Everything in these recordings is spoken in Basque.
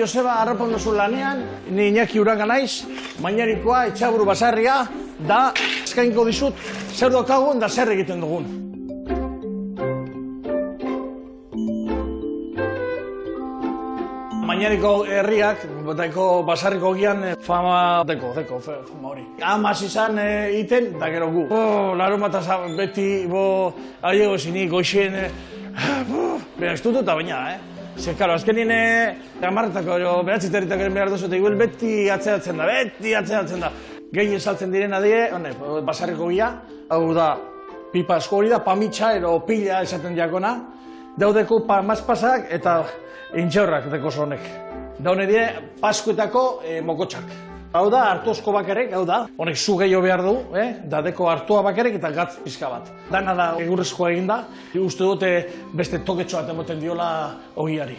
Joseba harrapan duzu lanean, ni Iñaki Uranga naiz, Mañarikoa, Etxaburu Basarria, da eskainko dizut zer daukagun da zer egiten dugun. Mañariko herriak, botako Basarriko gian fama fama hori. Amas izan iten, da gero gu. Larunbata beti, aiego zini, goixen, bera ez dut eta baina, Ze, karo, azkenien amarretako, behatziterritak eren behar duzu, eta igual beti atzeatzen da. Gehien saltzen direna die, Basarriko gia, hau da, pipa asko hori da, pamitxa, ero pila esaten diakona, daudeko mazpasak eta intxaurrak deko zonek. Daune die, paskuetako mokotxak. Hau da, hartozko bakarek, hau da, honek zu gehiago behar du, da deko hartua bakarek eta gatz pizka bat. Dana da egurrezkoa eginda, uste dute beste toketxoa emoten diola ogiari.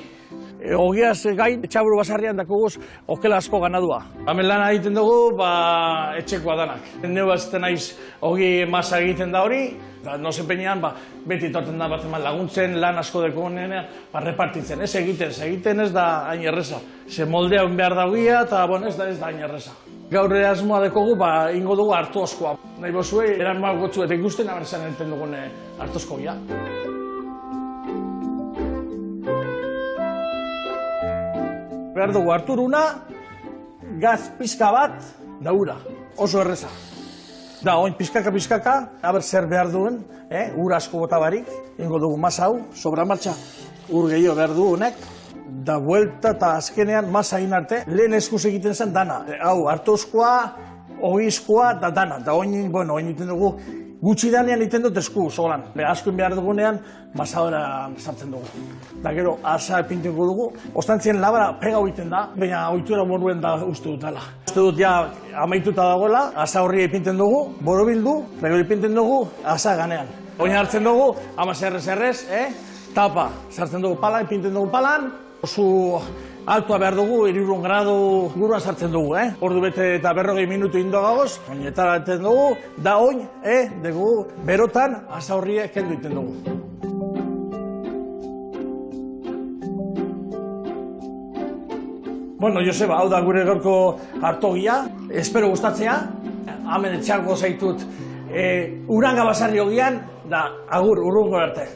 Ogiaz gain, Etxaburu Basarrian dakoguz okela asko ganadua. Hemen lana egiten dugu, etxekoa danak. Neu azten naiz ogi masa egiten da hori, nozepenean beti torten da bat laguntzen, lan asko deko honean, repartitzen. Ez egiten ez da hain erreza. Ze moldea behar da ogia eta ez da hain erreza. Gaur asmoa dekogu, ingo dugu hartozkoa. Nahi bozue, eran malgotzu eta ikusten abertzen enten dugun hartozko ogia. Behar dugu harturuna, gaz pizka bat, da ura. Oso erreza. Da, oin pizkaka, haber zer behar duen, ura asko bota barik, ingo dugu masa hau, sobra martxa, ur gehiago behar du honek, da buelta eta azkenean masa egin arte, lehen eskuz egiten zen dana. Hau, hartozkoa, ogizkoa, da dana. Da oin egiten dugu, gutxi danean egiten dut esku, zolan. Askoin behar dugunean, masadora sartzen dugu. Da gero, asa epintengo dugu. Ostantzien labara pega egiten da, baina ohitura moruen da uste dutela. Uste dut ja amaituta dagoela, asa horri epinten dugu, borobildu, da gero epinten dugu, asa ganean. Oin hartzen dugu, ama zerrez, tapa. Sartzen dugu pala, epinten dugu palan, oso altua behar dugu, 300 gradu guruan sartzen dugu, Ordu bete eta 40 minutu indo gagoz, oinetara eten dugu, da oin, dugu, berotan, asa horriek kendu iten dugu. Joseba, hau da gure gaurko hartogia, espero gustatzea, hemen etxako zaitut Uranga Basarri ogian, da agur, urrungo arte.